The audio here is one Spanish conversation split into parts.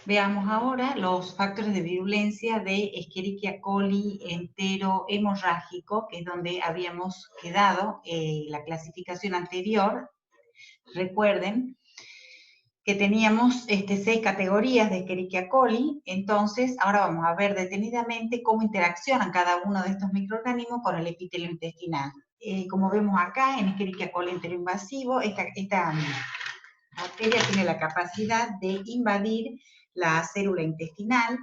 Veamos ahora los factores de virulencia de Escherichia coli entero hemorrágico, que es donde habíamos quedado la clasificación anterior. Recuerden que teníamos 6 categorías de Escherichia coli, entonces ahora vamos a ver detenidamente cómo interaccionan cada uno de estos microorganismos con el epitelio intestinal. Como vemos acá, en Escherichia coli enteroinvasivo, esta bacteria tiene la capacidad de invadir la célula intestinal,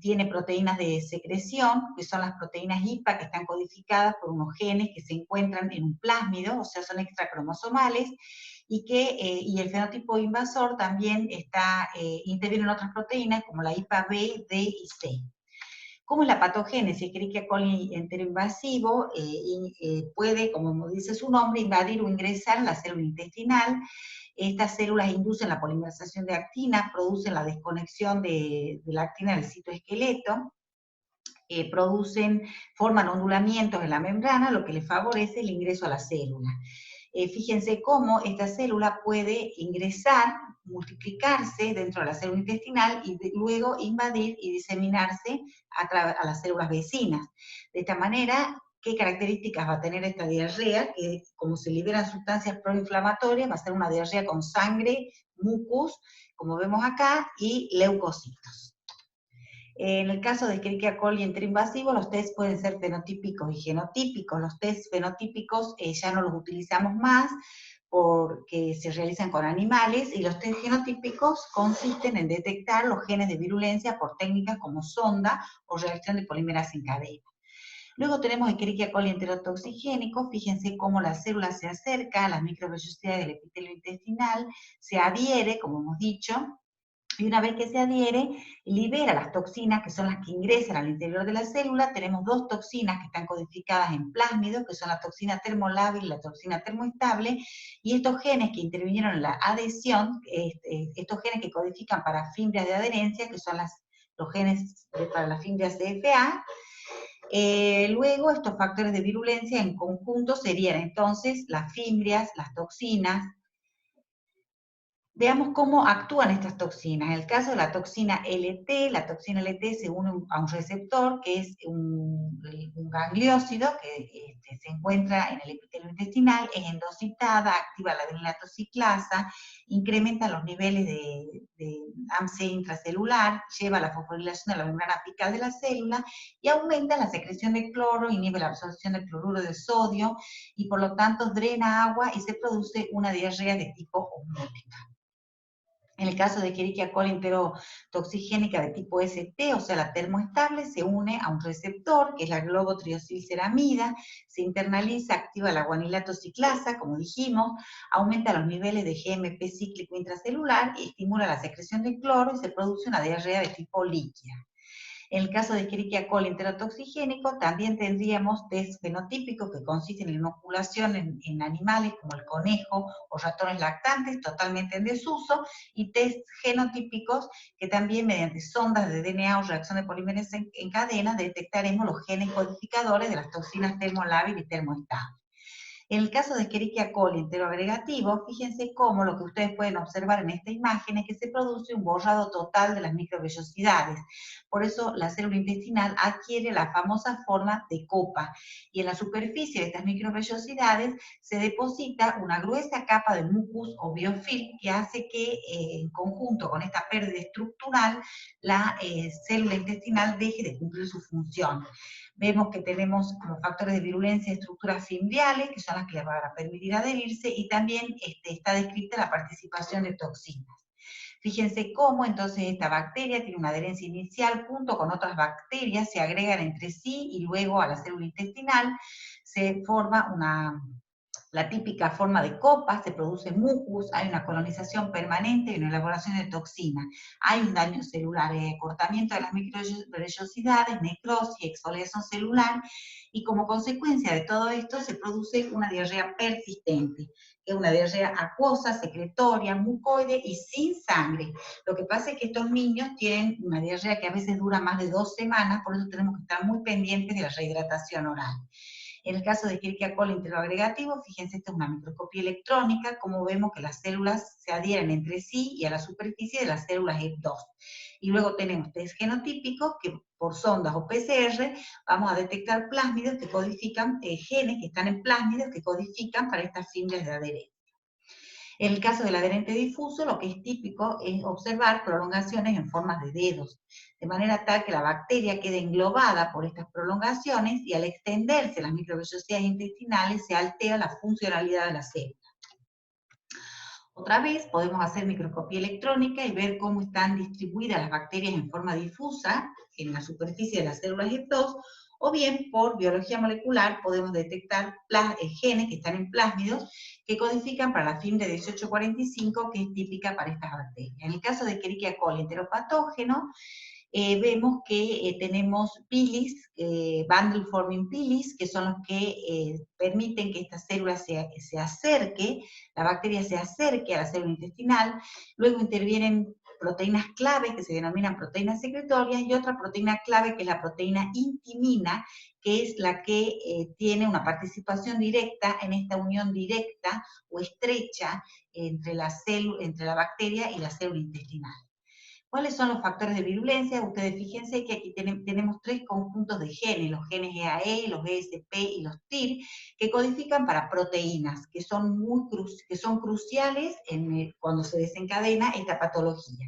tiene proteínas de secreción, que son las proteínas IPA, que están codificadas por unos genes que se encuentran en un plásmido, o sea, son extracromosomales, y el fenotipo invasor también interviene en otras proteínas, como la IPA B, D y C. ¿Cómo es la patogénesis? Escherichia coli enteroinvasivo puede, como dice su nombre, invadir o ingresar en la célula intestinal. Estas células inducen la polimerización de actina, producen la desconexión de la actina del citoesqueleto, forman ondulamientos en la membrana, lo que les favorece el ingreso a la célula. Fíjense cómo esta célula puede ingresar, multiplicarse dentro de la célula intestinal y luego invadir y diseminarse a las células vecinas. De esta manera, ¿qué características va a tener esta diarrea? Que como se liberan sustancias proinflamatorias, va a ser una diarrea con sangre, mucus, como vemos acá, y leucocitos. En el caso de Escherichia coli enteroinvasivo, los test pueden ser fenotípicos y genotípicos. Los test fenotípicos ya no los utilizamos más porque se realizan con animales, y los test genotípicos consisten en detectar los genes de virulencia por técnicas como sonda o reacción de polimerasa en cadena. Luego tenemos Escherichia coli enterotoxigénico. Fíjense cómo la célula se acerca a las microvellosidades del epitelio intestinal, se adhiere, como hemos dicho, y una vez que se adhiere, libera las toxinas, que son las que ingresan al interior de la célula. Tenemos dos toxinas que están codificadas en plásmido, que son la toxina termolábil y la toxina termoestable, y estos genes que intervinieron en la adhesión, estos genes que codifican para fimbrias de adherencia, que son los genes para las fimbrias CFA. Luego, estos factores de virulencia en conjunto serían entonces las fimbrias, las toxinas. Veamos cómo actúan estas toxinas. En el caso de la toxina LT se une a un receptor que es un gangliósido que se encuentra en el epitelio intestinal, es endocitada, activa la adenylatociclasa, incrementa los niveles de AMC intracelular, lleva a la fosforilación de la membrana apical de la célula y aumenta la secreción de cloro, inhibe la absorción del cloruro de sodio y por lo tanto drena agua y se produce una diarrea de tipo osmótica. En el caso de Escherichia coli enterotoxigénica de tipo ST, o sea, la termoestable, se une a un receptor, que es la globotriostilceramida, se internaliza, activa la guanilato ciclasa, como dijimos, aumenta los niveles de GMP cíclico intracelular y estimula la secreción de cloro y se produce una diarrea de tipo líquida. En el caso de Escherichia coli enterotoxigénico, también tendríamos test fenotípicos que consisten en inoculación en animales como el conejo o ratones lactantes, totalmente en desuso, y test genotípicos que también mediante sondas de DNA o reacción de polímeros en cadena detectaremos los genes codificadores de las toxinas termolábil y termoestable. En el caso de Escherichia coli enteroagregativo, fíjense cómo lo que ustedes pueden observar en esta imagen es que se produce un borrado total de las microvellosidades. Por eso la célula intestinal adquiere la famosa forma de copa, y en la superficie de estas microvellosidades se deposita una gruesa capa de mucus o biofilm que hace que, en conjunto con esta pérdida estructural, la célula intestinal deje de cumplir su función. Vemos que tenemos como factores de virulencia estructuras fimbriales, que son las que les van a permitir adherirse, y también está descrita la participación de toxinas. Fíjense cómo entonces esta bacteria tiene una adherencia inicial junto con otras bacterias, se agregan entre sí y luego a la célula intestinal se forma la típica forma de copa, se produce mucus, hay una colonización permanente y una elaboración de toxinas. Hay un daño celular, cortamiento de las microvellosidades, necrosis, exfoliación celular, y como consecuencia de todo esto se produce una diarrea persistente, que es una diarrea acuosa, secretoria, mucoide y sin sangre. Lo que pasa es que estos niños tienen una diarrea que a veces dura más de 2 semanas, por eso tenemos que estar muy pendientes de la rehidratación oral. En el caso de Escherichia coli enteroagregativo, fíjense, esta es una microscopía electrónica, como vemos que las células se adhieren entre sí y a la superficie de las células F2. Y luego tenemos test genotípicos que por sondas o PCR vamos a detectar plásmidos que codifican, genes que están en plásmidos que codifican para estas fibras de adherencia. En el caso del adherente difuso, lo que es típico es observar prolongaciones en formas de dedos, de manera tal que la bacteria quede englobada por estas prolongaciones y al extenderse las microvellosidades intestinales se altera la funcionalidad de la célula. Otra vez podemos hacer microscopía electrónica y ver cómo están distribuidas las bacterias en forma difusa en la superficie de las células F2, o bien por biología molecular podemos detectar genes que están en plásmidos que codifican para la fibra 1845, que es típica para estas bacterias. En el caso de Escherichia coli enteropatógeno, vemos que tenemos pilis, bundle forming pilis, que son los que permiten que esta célula se acerque, la bacteria se acerque a la célula intestinal. Luego intervienen proteínas clave que se denominan proteínas secretorias y otra proteína clave que es la proteína intimina, que es la que tiene una participación directa en esta unión directa o estrecha entre la bacteria y la célula intestinal. ¿Cuáles son los factores de virulencia? Ustedes fíjense que aquí tenemos tres conjuntos de genes, los genes EAE, los ESP y los TIR, que codifican para proteínas, que son cruciales cuando se desencadena esta patología.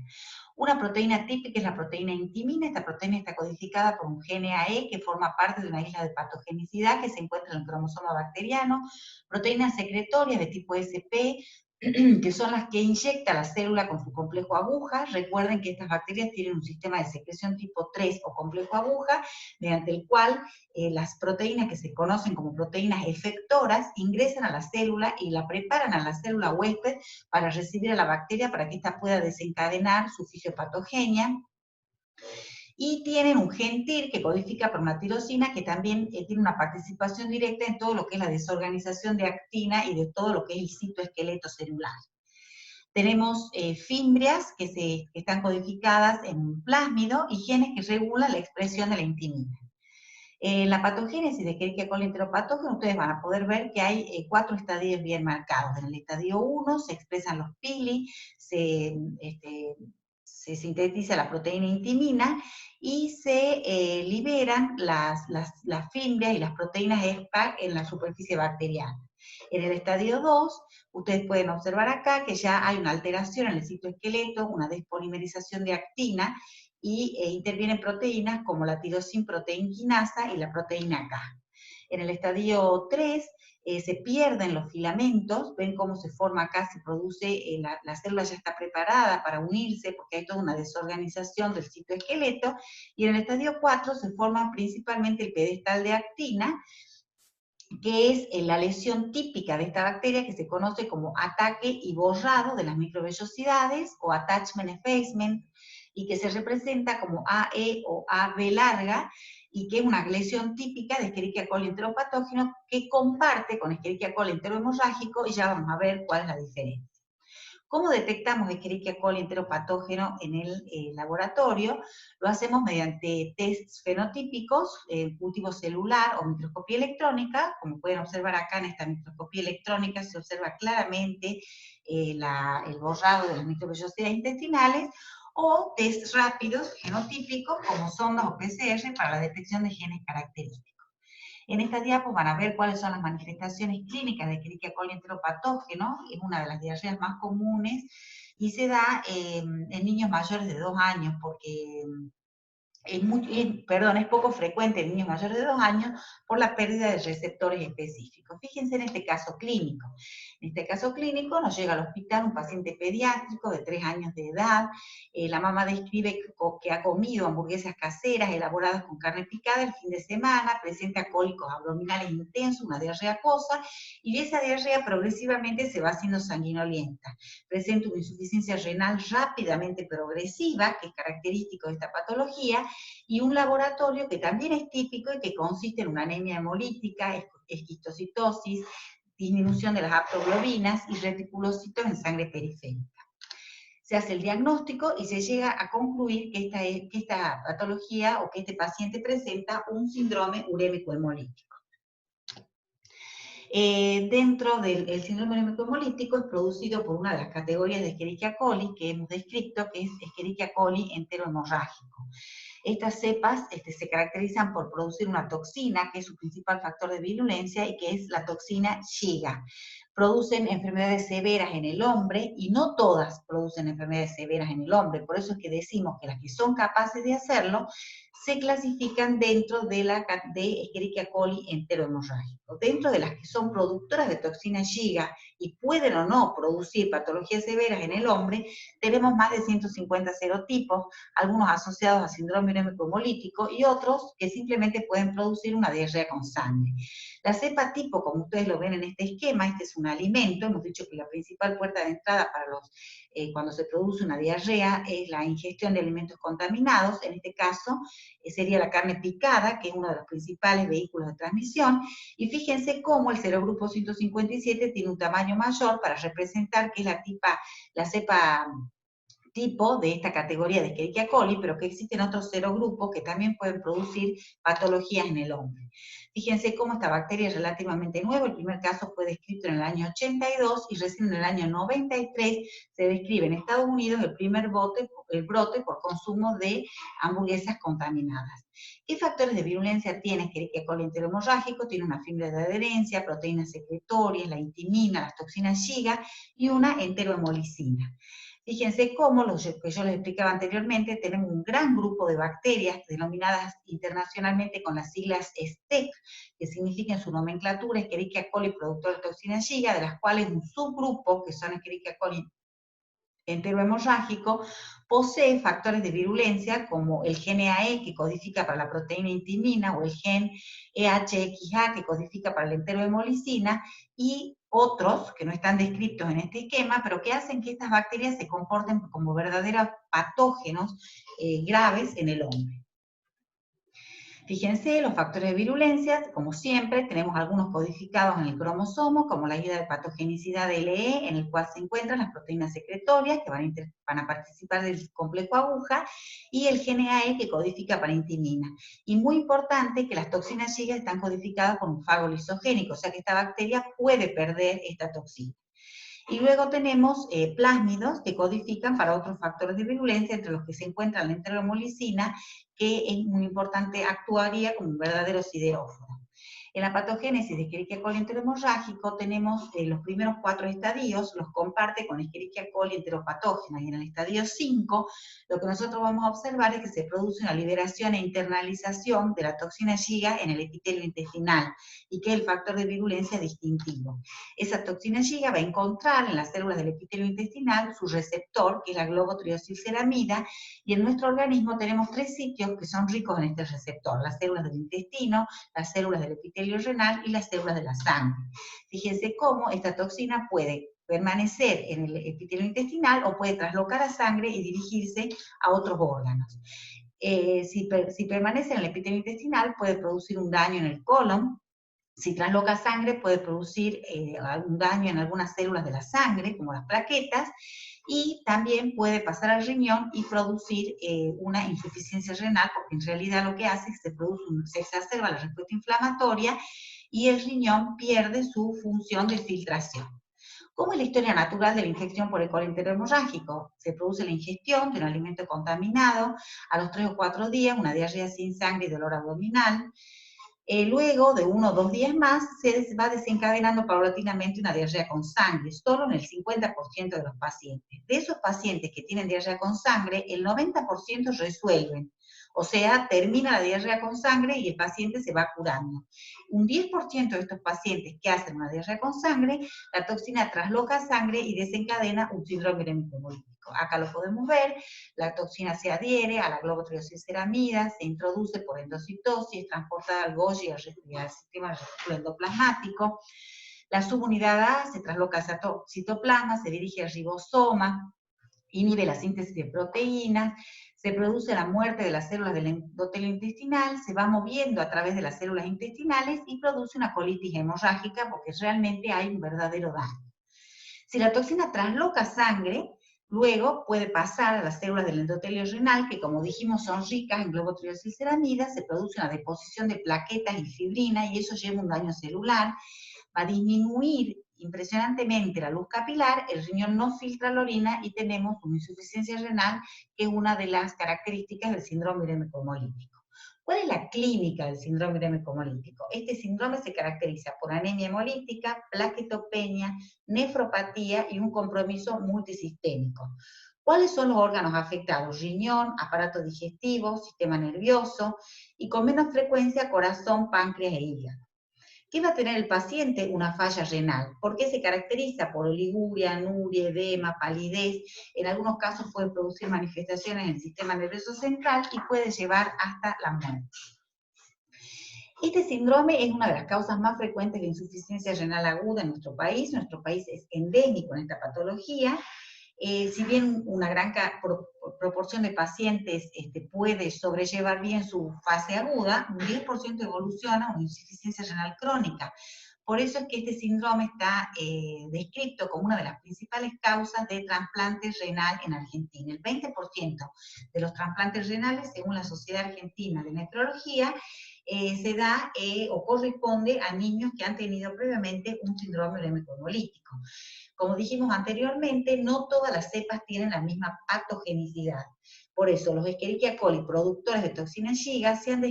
Una proteína típica es la proteína intimina. Esta proteína está codificada por un gen EAE que forma parte de una isla de patogenicidad que se encuentra en el cromosoma bacteriano. Proteínas secretorias de tipo SP, que son las que inyecta la célula con su complejo aguja. Recuerden que estas bacterias tienen un sistema de secreción tipo 3 o complejo aguja, mediante el cual las proteínas que se conocen como proteínas efectoras ingresan a la célula y la preparan a la célula huésped para recibir a la bacteria para que ésta pueda desencadenar su fisiopatogenia. Y tienen un gen TIR que codifica por una tirosina que también tiene una participación directa en todo lo que es la desorganización de actina y de todo lo que es el citoesqueleto celular. Tenemos fimbrias que están codificadas en un plásmido y genes que regulan la expresión de la intimina. En la patogénesis de Escherichia coli enteropatógeno ustedes van a poder ver que hay 4 estadios bien marcados. En el estadio 1 se expresan los pili, se sintetiza la proteína intimina y se liberan las fimbrias y las proteínas ESPAC en la superficie bacteriana. En el estadio 2, ustedes pueden observar acá que ya hay una alteración en el citoesqueleto, una despolimerización de actina, y intervienen proteínas como la tirosinproteinquinasa y la proteína K. En el estadio 3 se pierden los filamentos, ven cómo se forma acá, se produce, la célula ya está preparada para unirse porque hay toda una desorganización del citoesqueleto, y en el estadio 4 se forma principalmente el pedestal de actina, que es la lesión típica de esta bacteria que se conoce como ataque y borrado de las microvellosidades o attachment effacement, y que se representa como AE o AB larga, y que es una lesión típica de Escherichia coli enteropatógeno que comparte con Escherichia coli enterohemorrágico, y ya vamos a ver cuál es la diferencia. ¿Cómo detectamos Escherichia coli enteropatógeno en el laboratorio? Lo hacemos mediante tests fenotípicos, cultivo celular o microscopía electrónica. Como pueden observar acá en esta microscopía electrónica se observa claramente el borrado de las microvellosidades intestinales, o test rápidos genotípicos como sondas o PCR para la detección de genes característicos. En esta diapo van a ver cuáles son las manifestaciones clínicas de Escherichia coli enteropatógeno. Es una de las diarreas más comunes y se da en niños mayores de 2 años, porque es poco frecuente en niños mayores de 2 años por la pérdida de receptores específicos. Fíjense en este caso clínico. En este caso clínico nos llega al hospital un paciente pediátrico de 3 años de edad. La mamá describe que ha comido hamburguesas caseras elaboradas con carne picada el fin de semana, presenta cólicos abdominales intensos, una diarrea acuosa, y esa diarrea progresivamente se va haciendo sanguinolenta. Presenta una insuficiencia renal rápidamente progresiva, que es característico de esta patología, y un laboratorio que también es típico y que consiste en una anemia hemolítica, esquistocitosis, disminución de las aptoglobinas y reticulocitos en sangre periférica. Se hace el diagnóstico y se llega a concluir que esta patología o que este paciente presenta un síndrome urémico hemolítico. Dentro del síndrome urémico hemolítico es producido por una de las categorías de Escherichia coli que hemos descrito, que es Escherichia coli enterohemorrágico. Estas cepas se caracterizan por producir una toxina, que es su principal factor de virulencia, y que es la toxina Shiga. Producen enfermedades severas en el hombre, y no todas producen enfermedades severas en el hombre, por eso es que decimos que las que son capaces de hacerlo se clasifican dentro de Escherichia coli enterohemorrágico. Dentro de las que son productoras de toxina Shiga y pueden o no producir patologías severas en el hombre, tenemos más de 150 serotipos, algunos asociados a síndrome urémico hemolítico y otros que simplemente pueden producir una diarrea con sangre. La cepa tipo, como ustedes lo ven en este esquema, este es un alimento, hemos dicho que la principal puerta de entrada para cuando se produce una diarrea es la ingestión de alimentos contaminados, en este caso sería la carne picada, que es uno de los principales vehículos de transmisión, y fíjense cómo el serogrupo 157 tiene un tamaño mayor para representar que es la cepa tipo de esta categoría de Escherichia coli, pero que existen otros serogrupos que también pueden producir patologías en el hombre. Fíjense cómo esta bacteria es relativamente nueva, el primer caso fue descrito en el año 82 y recién en el año 93 se describe en Estados Unidos el primer brote por consumo de hamburguesas contaminadas. ¿Qué factores de virulencia tiene Escherichia coli enterohemorrágico? Tiene una fibra de adherencia, proteínas secretorias, la intimina, las toxinas Shiga y una enterohemolicina. Fíjense cómo, lo que yo les explicaba anteriormente, tenemos un gran grupo de bacterias denominadas internacionalmente con las siglas STEC, que significa en su nomenclatura Escherichia coli productor de toxina Shiga, de las cuales un subgrupo, que son Escherichia coli enterohemorrágico, posee factores de virulencia como el gen EAE, que codifica para la proteína intimina, o el gen EHXA, que codifica para la enterohemolicina, y otros que no están descritos en este esquema, pero que hacen que estas bacterias se comporten como verdaderos patógenos graves en el hombre. Fíjense, los factores de virulencia, como siempre, tenemos algunos codificados en el cromosomo, como la guía de patogenicidad de LE, en el cual se encuentran las proteínas secretorias que van a participar del complejo aguja, y el gen EAE que codifica para intimina. Y muy importante que las toxinas Shiga están codificadas por un fago lisogénico, o sea que esta bacteria puede perder esta toxina. Y luego tenemos plásmidos que codifican para otros factores de virulencia, entre los que se encuentra la enterohemolicina, que es muy importante, actuaría como un verdadero sideróforo. En la patogénesis de Escherichia coli enterohemorrágico tenemos los primeros 4 estadios, los comparte con Escherichia coli enteropatógena, y en el estadio 5 lo que nosotros vamos a observar es que se produce una liberación e internalización de la toxina Shiga en el epitelio intestinal, y que es el factor de virulencia distintivo. Esa toxina Shiga va a encontrar en las células del epitelio intestinal su receptor, que es la globotriostilceramida, y en nuestro organismo tenemos 3 sitios que son ricos en este receptor: las células del intestino, las células del epitelio renal y las células de la sangre. Fíjense cómo esta toxina puede permanecer en el epitelio intestinal o puede traslocar a sangre y dirigirse a otros órganos. Si permanece en el epitelio intestinal, puede producir un daño en el colon. Si trasloca sangre, puede producir algún daño en algunas células de la sangre, como las plaquetas, y también puede pasar al riñón y producir una insuficiencia renal, porque en realidad lo que hace es que se exacerba la respuesta inflamatoria y el riñón pierde su función de filtración. ¿Cómo es la historia natural de la infección por E. coli enterohemorrágico? Se produce la ingestión de un alimento contaminado, a los 3 o 4 días una diarrea sin sangre y dolor abdominal. Luego de 1 o 2 días más, se va desencadenando paulatinamente una diarrea con sangre, solo en el 50% de los pacientes. De esos pacientes que tienen diarrea con sangre, el 90% resuelven. O sea, termina la diarrea con sangre y el paciente se va curando. Un 10% de estos pacientes que hacen una diarrea con sangre, la toxina trasloca sangre y desencadena un síndrome urémico hemolítico. Acá lo podemos ver, la toxina se adhiere a la globotriostilceramida, se introduce por endocitosis, es transportada al Golgi y al sistema retículo endoplasmático. La subunidad A se trasloca al citoplasma, se dirige al ribosoma, inhibe la síntesis de proteínas, se produce la muerte de las células del endotelio intestinal, se va moviendo a través de las células intestinales y produce una colitis hemorrágica, porque realmente hay un verdadero daño. Si la toxina trasloca sangre, luego puede pasar a las células del endotelio renal, que como dijimos son ricas en globotriostilceramida, se produce una deposición de plaquetas y fibrina, y eso lleva un daño celular. va a disminuir impresionantemente la luz capilar, el riñón no filtra la orina y tenemos una insuficiencia renal, que es una de las características del síndrome urémico hemolítico. ¿Cuál es la clínica del síndrome urémico hemolítico? Este síndrome se caracteriza por anemia hemolítica, plaquetopenia, nefropatía y un compromiso multisistémico. ¿Cuáles son los órganos afectados? Riñón, aparato digestivo, sistema nervioso y con menos frecuencia corazón, páncreas e hígado. ¿Qué va a tener el paciente? Una falla renal. ¿Por qué se caracteriza? Por oliguria, anuria, edema, palidez. En algunos casos puede producir manifestaciones en el sistema nervioso central y puede llevar hasta la muerte. Este síndrome es una de las causas más frecuentes de insuficiencia renal aguda en nuestro país. Nuestro país es endémico en esta patología. Si bien una gran proporción de pacientes puede sobrellevar bien su fase aguda, un 10% evoluciona a una insuficiencia renal crónica. Por eso es que este síndrome está descrito como una de las principales causas de trasplante renal en Argentina. El 20% de los trasplantes renales, según la Sociedad Argentina de Nefrología, se da o corresponde a niños que han tenido previamente un síndrome urémico hemolítico. Como dijimos anteriormente, no todas las cepas tienen la misma patogenicidad. Por eso, los Escherichia coli productores de toxina Shiga se han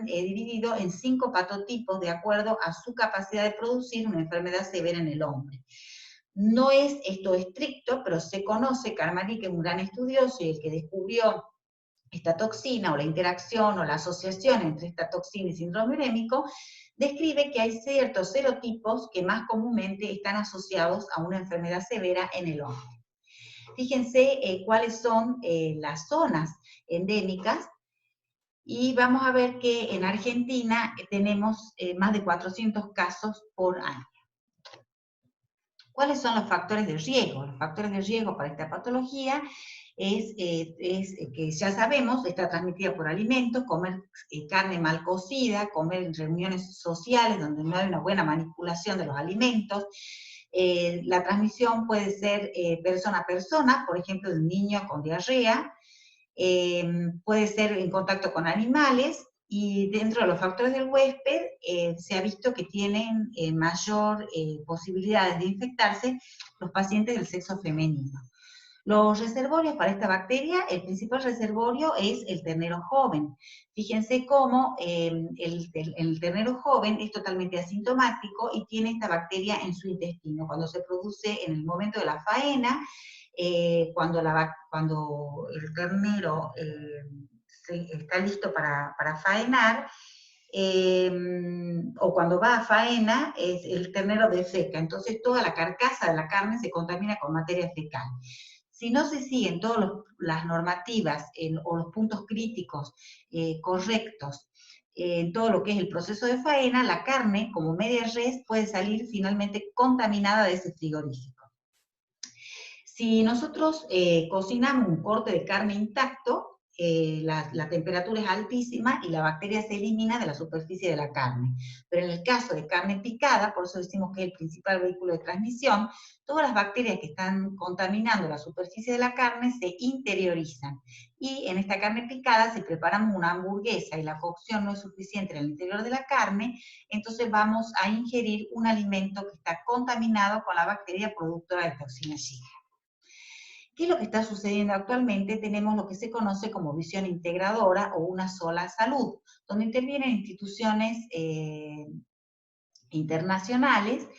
dividido en 5 patotipos de acuerdo a su capacidad de producir una enfermedad severa en el hombre. No es esto estricto, pero se conoce, Karmalik es un gran estudioso y el que descubrió esta toxina, o la interacción, o la asociación entre esta toxina y síndrome urémico, describe que hay ciertos serotipos que más comúnmente están asociados a una enfermedad severa en el hombre. Fíjense cuáles son las zonas endémicas, y vamos a ver que en Argentina tenemos más de 400 casos por año. ¿Cuáles son los factores de riesgo? Los factores de riesgo para esta patología es que ya sabemos, está transmitida por alimentos, comer carne mal cocida, comer en reuniones sociales donde no hay una buena manipulación de los alimentos. La transmisión puede ser persona a persona, por ejemplo, de un niño con diarrea, puede ser en contacto con animales, y dentro de los factores del huésped se ha visto que tienen mayor posibilidades de infectarse los pacientes del sexo femenino. Los reservorios para esta bacteria, el principal reservorio es el ternero joven. Fíjense cómo el ternero joven es totalmente asintomático y tiene esta bacteria en su intestino. Cuando se produce en el momento de la faena, cuando el ternero está listo para faenar, o cuando va a faena, el ternero defeca, entonces toda la carcasa de la carne se contamina con materia fecal. Si no se siguen todas las normativas o los puntos críticos correctos en todo lo que es el proceso de faena, la carne, como media res, puede salir finalmente contaminada de ese frigorífico. Si nosotros cocinamos un corte de carne intacto, la temperatura es altísima y la bacteria se elimina de la superficie de la carne. Pero en el caso de carne picada, por eso decimos que es el principal vehículo de transmisión, todas las bacterias que están contaminando la superficie de la carne se interiorizan. Y en esta carne picada, si preparamos una hamburguesa y la cocción no es suficiente en el interior de la carne, entonces vamos a ingerir un alimento que está contaminado con la bacteria productora de toxina Shiga. ¿Qué es lo que está sucediendo actualmente? Tenemos lo que se conoce como visión integradora o una sola salud, donde intervienen instituciones internacionales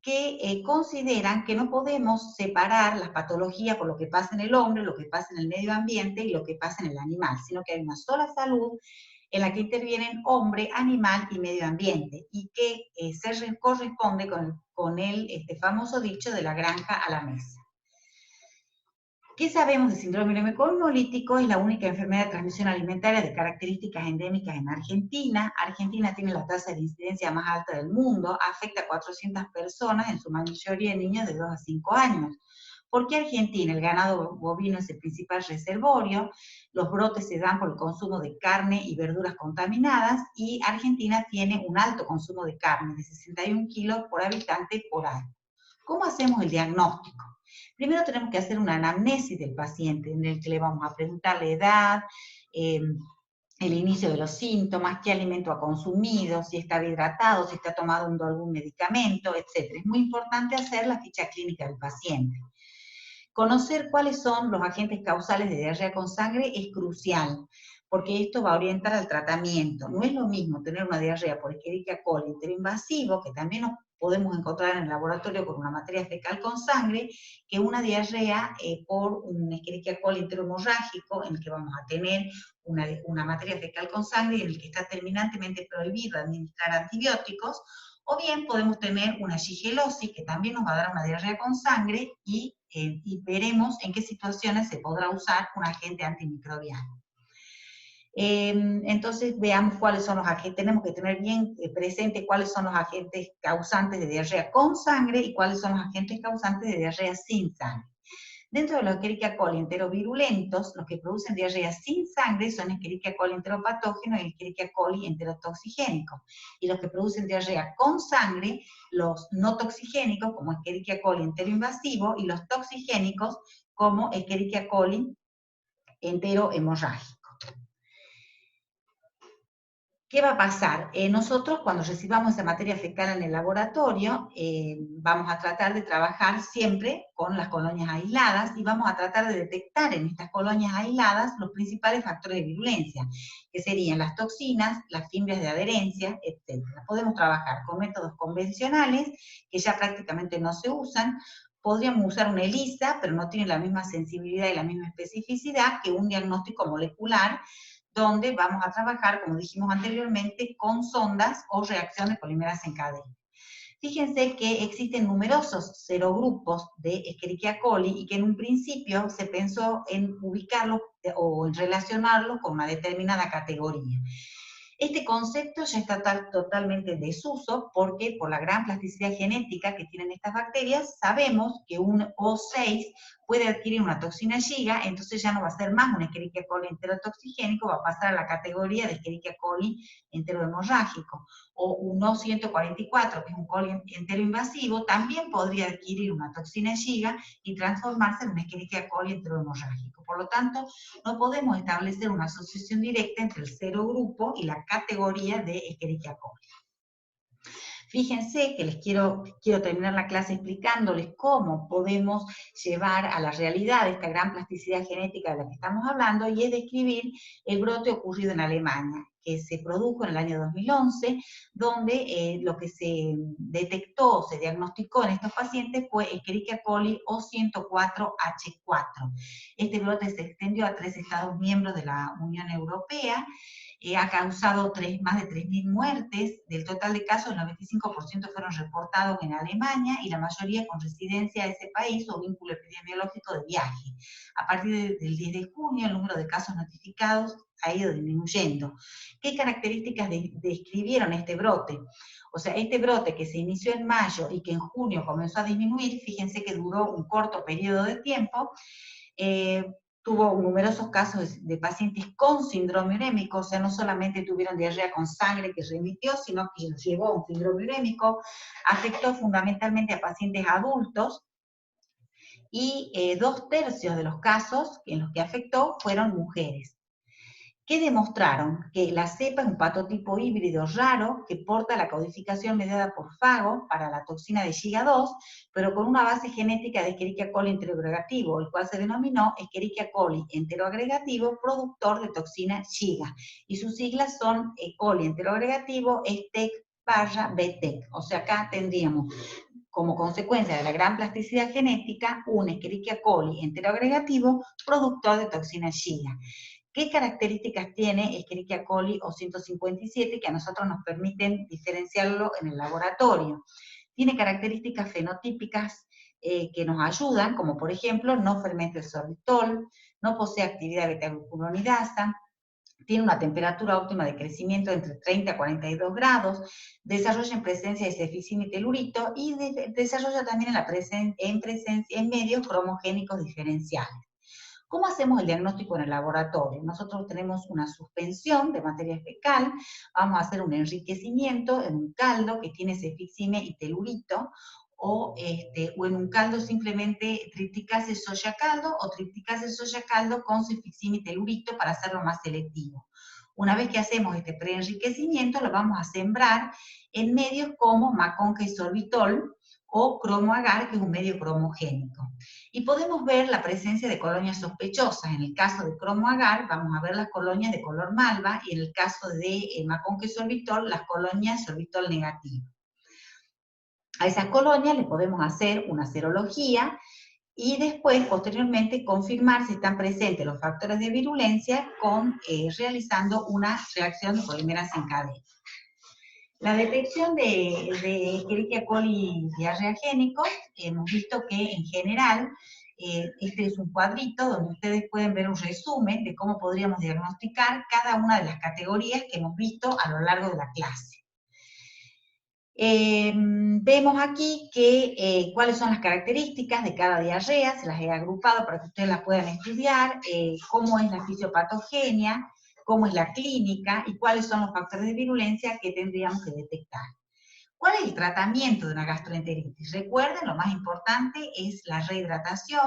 que consideran que no podemos separar las patologías por lo que pasa en el hombre, lo que pasa en el medio ambiente y lo que pasa en el animal, sino que hay una sola salud en la que intervienen hombre, animal y medio ambiente, y que se corresponde con el famoso dicho de la granja a la mesa. ¿Qué sabemos del síndrome urémico hemolítico? Es la única enfermedad de transmisión alimentaria de características endémicas en Argentina. Argentina tiene la tasa de incidencia más alta del mundo, afecta a 400 personas, en su mayoría niños de 2 a 5 años. ¿Por qué Argentina? El ganado bovino es el principal reservorio, los brotes se dan por el consumo de carne y verduras contaminadas, y Argentina tiene un alto consumo de carne, de 61 kilos por habitante por año. ¿Cómo hacemos el diagnóstico? Primero tenemos que hacer una anamnesis del paciente, en el que le vamos a preguntar la edad, el inicio de los síntomas, qué alimento ha consumido, si está hidratado, si está tomando algún medicamento, etc. Es muy importante hacer la ficha clínica del paciente. Conocer cuáles son los agentes causales de diarrea con sangre es crucial, porque esto va a orientar al tratamiento. No es lo mismo tener una diarrea por Escherichia coli enteroinvasivo, que también nos podemos encontrar en el laboratorio con una materia fecal con sangre, que una diarrea por un Escherichia coli enterohemorrágico, en el que vamos a tener una materia fecal con sangre y en el que está terminantemente prohibido administrar antibióticos, o bien podemos tener una shigellosis, que también nos va a dar una diarrea con sangre, y veremos en qué situaciones se podrá usar un agente antimicrobiano. Entonces veamos cuáles son los agentes, tenemos que tener bien presente cuáles son los agentes causantes de diarrea con sangre y cuáles son los agentes causantes de diarrea sin sangre. Dentro de los Escherichia coli enterovirulentos, los que producen diarrea sin sangre son Escherichia coli enteropatógeno y Escherichia coli enterotoxigénico. Y los que producen diarrea con sangre, los no toxigénicos, como Escherichia coli enteroinvasivo, y los toxigénicos, como Escherichia coli enterohemorrágico. ¿Qué va a pasar? Nosotros, cuando recibamos esa materia fecal en el laboratorio, vamos a tratar de trabajar siempre con las colonias aisladas y vamos a tratar de detectar en estas colonias aisladas los principales factores de virulencia, que serían las toxinas, las fibras de adherencia, etc. Podemos trabajar con métodos convencionales, que ya prácticamente no se usan. Podríamos usar una ELISA, pero no tiene la misma sensibilidad y la misma especificidad que un diagnóstico molecular, donde vamos a trabajar, como dijimos anteriormente, con sondas o reacciones polimerasa en cadena. Fíjense que existen numerosos serogrupos de Escherichia coli y que en un principio se pensó en ubicarlos o en relacionarlos con una determinada categoría. Este concepto ya está totalmente en desuso porque por la gran plasticidad genética que tienen estas bacterias, sabemos que un O6 puede adquirir una toxina Shiga, entonces ya no va a ser más un Escherichia coli enterotoxigénico, va a pasar a la categoría de Escherichia coli enterohemorrágico. O un O144, que es un coli enteroinvasivo, también podría adquirir una toxina Shiga y transformarse en un Escherichia coli enterohemorrágico. Por lo tanto, no podemos establecer una asociación directa entre el serogrupo y la categoría de Escherichia coli. Fíjense que quiero terminar la clase explicándoles cómo podemos llevar a la realidad esta gran plasticidad genética de la que estamos hablando, y es describir el brote ocurrido en Alemania, que se produjo en el año 2011, donde lo que se detectó, se diagnosticó en estos pacientes fue Escherichia coli O104H4. Este brote se extendió a 3 Estados miembros de la Unión Europea, ha causado más de 3.000 muertes. Del total de casos, el 95% fueron reportados en Alemania y la mayoría con residencia a ese país o vínculo epidemiológico de viaje. A partir del 10 de junio, el número de casos notificados ha ido disminuyendo. ¿Qué características describieron este brote? O sea, este brote que se inició en mayo y que en junio comenzó a disminuir, fíjense que duró un corto periodo de tiempo. Tuvo numerosos casos de pacientes con síndrome urémico, o sea, no solamente tuvieron diarrea con sangre que remitió, sino que los llevó a un síndrome urémico. Afectó fundamentalmente a pacientes adultos, y 2/3 de los casos en los que afectó fueron mujeres. ¿Qué demostraron? Que la cepa es un patotipo híbrido raro que porta la codificación mediada por fago para la toxina de Shiga 2, pero con una base genética de Escherichia coli enteroagregativo, el cual se denominó Escherichia coli enteroagregativo productor de toxina Shiga. Y sus siglas son E. coli enteroagregativo STEC/BTEC. O sea, acá tendríamos como consecuencia de la gran plasticidad genética un Escherichia coli enteroagregativo productor de toxina Shiga. ¿Qué características tiene Escherichia coli O157 que a nosotros nos permiten diferenciarlo en el laboratorio? Tiene características fenotípicas que nos ayudan, como por ejemplo, no fermenta el sorbitol, no posee actividad beta-glucuronidasa, tiene una temperatura óptima de crecimiento entre 30 a 42 grados, desarrolla en presencia de cefixima y telurito, y desarrolla también en medios cromogénicos diferenciales. ¿Cómo hacemos el diagnóstico en el laboratorio? Nosotros tenemos una suspensión de materia fecal, vamos a hacer un enriquecimiento en un caldo que tiene cefixime y telurito, o en un caldo simplemente tripticase soya caldo o tripticase soya caldo con cefixime y telurito para hacerlo más selectivo. Una vez que hacemos este preenriquecimiento, lo vamos a sembrar en medios como maconca y sorbitol, o cromoagar, que es un medio cromogénico. Y podemos ver la presencia de colonias sospechosas. En el caso de cromoagar, vamos a ver las colonias de color malva, y en el caso de maconca y sorbitol, las colonias sorbitol negativo. A esas colonias le podemos hacer una serología, y después, posteriormente, confirmar si están presentes los factores de virulencia realizando una reacción de polimerasa en cadena. La detección de Escherichia coli diarreagénicos, hemos visto que en general, este es un cuadrito donde ustedes pueden ver un resumen de cómo podríamos diagnosticar cada una de las categorías que hemos visto a lo largo de la clase. Vemos aquí cuáles son las características de cada diarrea, se las he agrupado para que ustedes las puedan estudiar, cómo es la fisiopatogenia, cómo es la clínica y cuáles son los factores de virulencia que tendríamos que detectar. ¿Cuál es el tratamiento de una gastroenteritis? Recuerden, lo más importante es la rehidratación.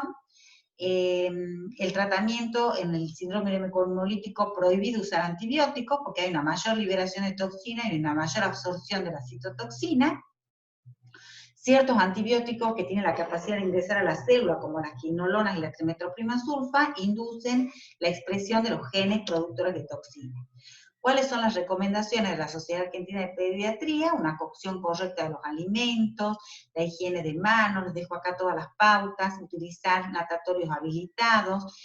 El tratamiento en el síndrome hemolítico prohibido usar antibióticos porque hay una mayor liberación de toxina y una mayor absorción de la citotoxina. Ciertos antibióticos que tienen la capacidad de ingresar a la célula, como las quinolonas y la trimetropimasulfa, inducen la expresión de los genes productores de toxinas. ¿Cuáles son las recomendaciones de la Sociedad Argentina de Pediatría? Una cocción correcta de los alimentos, la higiene de manos, les dejo acá todas las pautas, utilizar natatorios habilitados,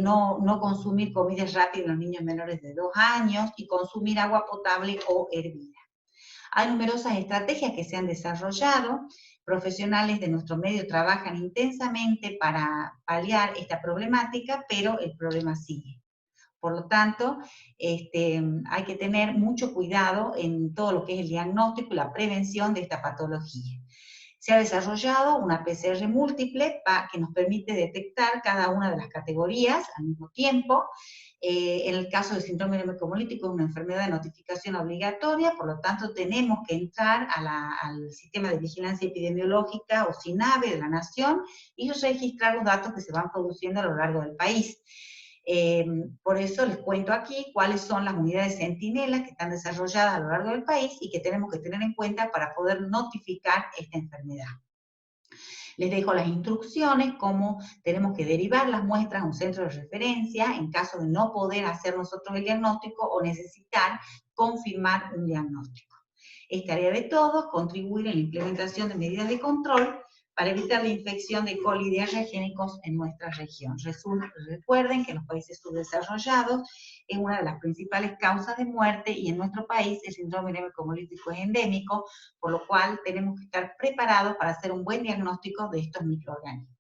no consumir comidas rápidas en los niños menores de 2 años y consumir agua potable o hervida. Hay numerosas estrategias que se han desarrollado, profesionales de nuestro medio trabajan intensamente para paliar esta problemática, pero el problema sigue. Por lo tanto, hay que tener mucho cuidado en todo lo que es el diagnóstico y la prevención de esta patología. Se ha desarrollado una PCR múltiple que nos permite detectar cada una de las categorías al mismo tiempo. En el caso del síndrome hemolítico es una enfermedad de notificación obligatoria, por lo tanto tenemos que entrar al sistema de vigilancia epidemiológica o SINAVE de la Nación y registrar los datos que se van produciendo a lo largo del país. Por eso les cuento aquí cuáles son las unidades centinelas que están desarrolladas a lo largo del país y que tenemos que tener en cuenta para poder notificar esta enfermedad. Les dejo las instrucciones, cómo tenemos que derivar las muestras a un centro de referencia en caso de no poder hacer nosotros el diagnóstico o necesitar confirmar un diagnóstico. Es tarea de todos contribuir en la implementación de medidas de control para evitar la infección de coli diarreagénicos en nuestra región. Recuerden que en los países subdesarrollados es una de las principales causas de muerte y en nuestro país el síndrome hemolítico es endémico, por lo cual tenemos que estar preparados para hacer un buen diagnóstico de estos microorganismos.